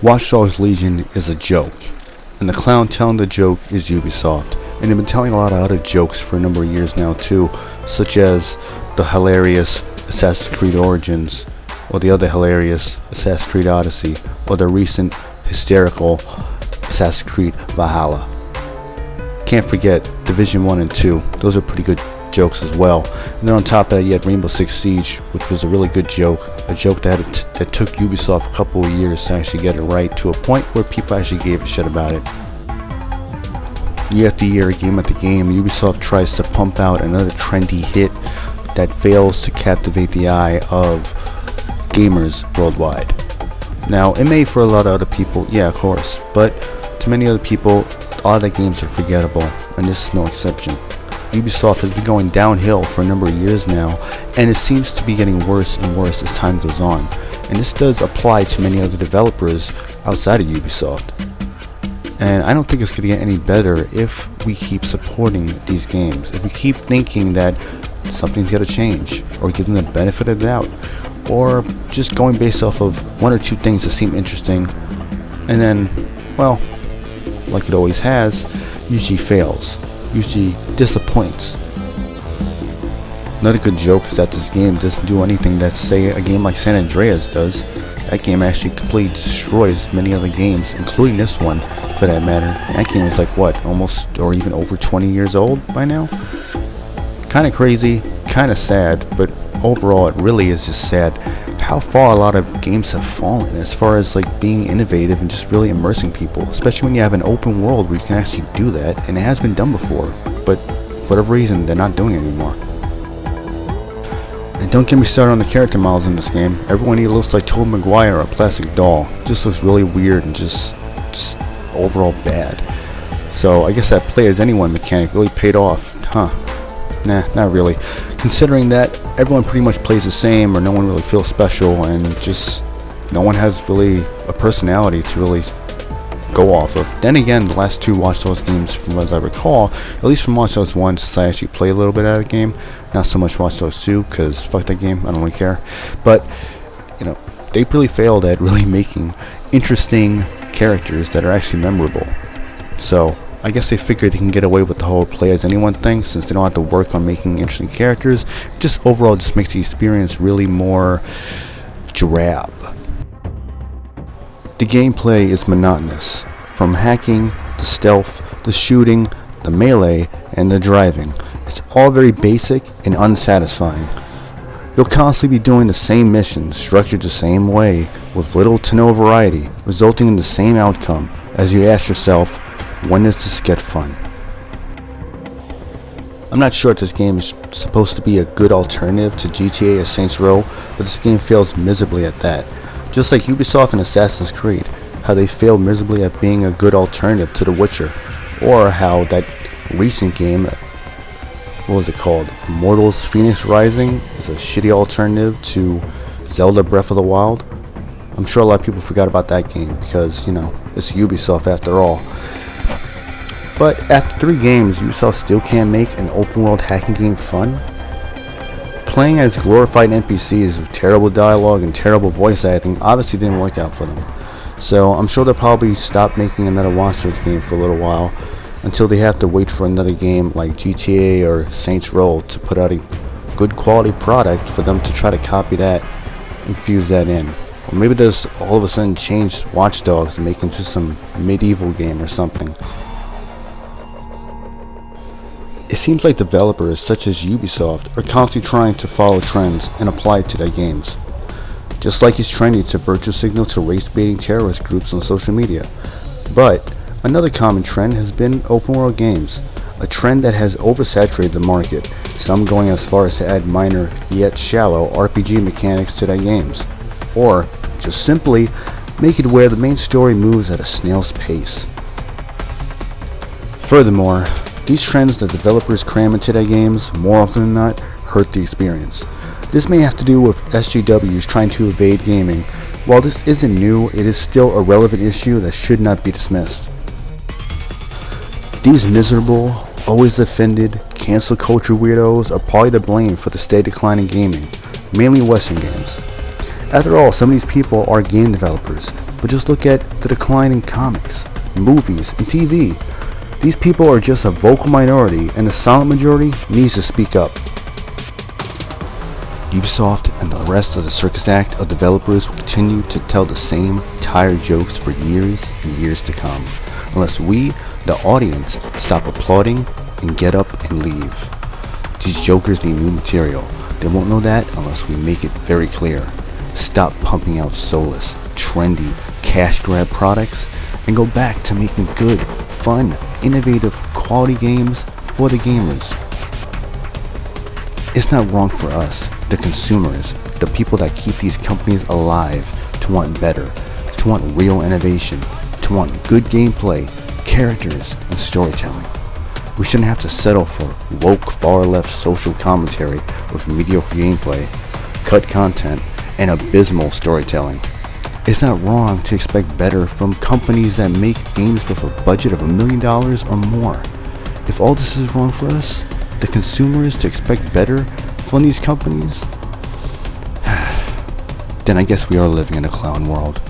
Watch Dogs Legion is a joke, and the clown telling the joke is Ubisoft, and they've been telling a lot of other jokes for a number of years now too, such as the hilarious Assassin's Creed Origins, or the other hilarious Assassin's Creed Odyssey, or the recent hysterical Assassin's Creed Valhalla. Can't forget Division 1 and 2, those are pretty good jokes as well. And then on top of that you had Rainbow Six Siege, which was a really good joke, a joke that took Ubisoft a couple of years to actually get it right, to a point where people actually gave a shit about it. Year after year, game after game, Ubisoft tries to pump out another trendy hit that fails to captivate the eye of gamers worldwide. Now, it may for a lot of other people, yeah, of course, but to many other people, a lot of the games are forgettable, and this is no exception. Ubisoft has been going downhill for a number of years now, and it seems to be getting worse and worse as time goes on. And this does apply to many other developers outside of Ubisoft. And I don't think it's going to get any better if we keep supporting these games. If we keep thinking that something's got to change, or give them the benefit of the doubt, or just going based off of one or two things that seem interesting, and then, well, like it always has, usually fails, usually disappoints. Another good joke is that this game doesn't do anything that, say, a game like San Andreas does. That game actually completely destroys many other games, including this one, for that matter. That game is like, what, almost or even over 20 years old by now? Kinda crazy, kinda sad, but overall it really is just sad how far a lot of games have fallen as far as like being innovative and just really immersing people, especially when you have an open world where you can actually do that, and it has been done before, but for whatever reason they're not doing it anymore. And don't get me started on the character models in this game. Everyone here looks like Tobey Maguire or a plastic doll. It just looks really weird and just overall bad. So I guess that play as anyone mechanic really paid off, huh? Nah, not really. Considering that everyone pretty much plays the same, or no one really feels special, and just no one has really a personality to really go off of. Then again, the last two Watch Dogs games, from as I recall, at least from Watch Dogs 1, since I actually played a little bit of that game, not so much Watch Dogs 2, because fuck that game, I don't really care. But, you know, they really failed at really making interesting characters that are actually memorable. So I guess they figured they can get away with the whole play as anyone thing, since they don't have to work on making interesting characters. It just overall just makes the experience really more drab. The gameplay is monotonous, from hacking, the stealth, the shooting, the melee, and the driving. It's all very basic and unsatisfying. You'll constantly be doing the same missions, structured the same way, with little to no variety, resulting in the same outcome, as you ask yourself, when does this get fun? I'm not sure if this game is supposed to be a good alternative to GTA or Saints Row, but this game fails miserably at that. Just like Ubisoft and Assassin's Creed, how they failed miserably at being a good alternative to The Witcher, or how that recent game, what was it called, Immortals Phoenix Rising, is a shitty alternative to Zelda Breath of the Wild. I'm sure a lot of people forgot about that game because, you know, it's Ubisoft after all. But after 3 games, Ubisoft still can't make an open world hacking game fun? Playing as glorified NPCs with terrible dialogue and terrible voice acting obviously didn't work out for them. So I'm sure they'll probably stop making another Watch Dogs game for a little while, until they have to wait for another game like GTA or Saints Row to put out a good quality product for them to try to copy that and fuse that in. Or maybe they'll just all of a sudden change Watch Dogs and make it into some medieval game or something. It seems like developers such as Ubisoft are constantly trying to follow trends and apply it to their games. Just like it's trendy to virtue signal to race-baiting terrorist groups on social media. But another common trend has been open world games, a trend that has oversaturated the market, some going as far as to add minor yet shallow RPG mechanics to their games, or just simply make it where the main story moves at a snail's pace. Furthermore, these trends that developers cram into their games, more often than not, hurt the experience. This may have to do with SJWs trying to evade gaming. While this isn't new, it is still a relevant issue that should not be dismissed. These miserable, always offended, cancel culture weirdos are partly to blame for the steady decline in gaming, mainly Western games. After all, some of these people are game developers, but just look at the decline in comics, movies, and TV. These people are just a vocal minority, and the silent majority needs to speak up. Ubisoft and the rest of the circus act of developers will continue to tell the same tired jokes for years and years to come, unless we, the audience, stop applauding and get up and leave. These jokers need new material. They won't know that unless we make it very clear. Stop pumping out soulless, trendy, cash grab products and go back to making good, fun, innovative, quality games for the gamers. It's not wrong for us, the consumers, the people that keep these companies alive, to want better, to want real innovation, to want good gameplay, characters, and storytelling. We shouldn't have to settle for woke far-left social commentary with mediocre gameplay, cut content, and abysmal storytelling. It's not wrong to expect better from companies that make games with a budget of $1 million or more. If all this is wrong for us, the consumers, to expect better from these companies, then I guess we are living in a clown world.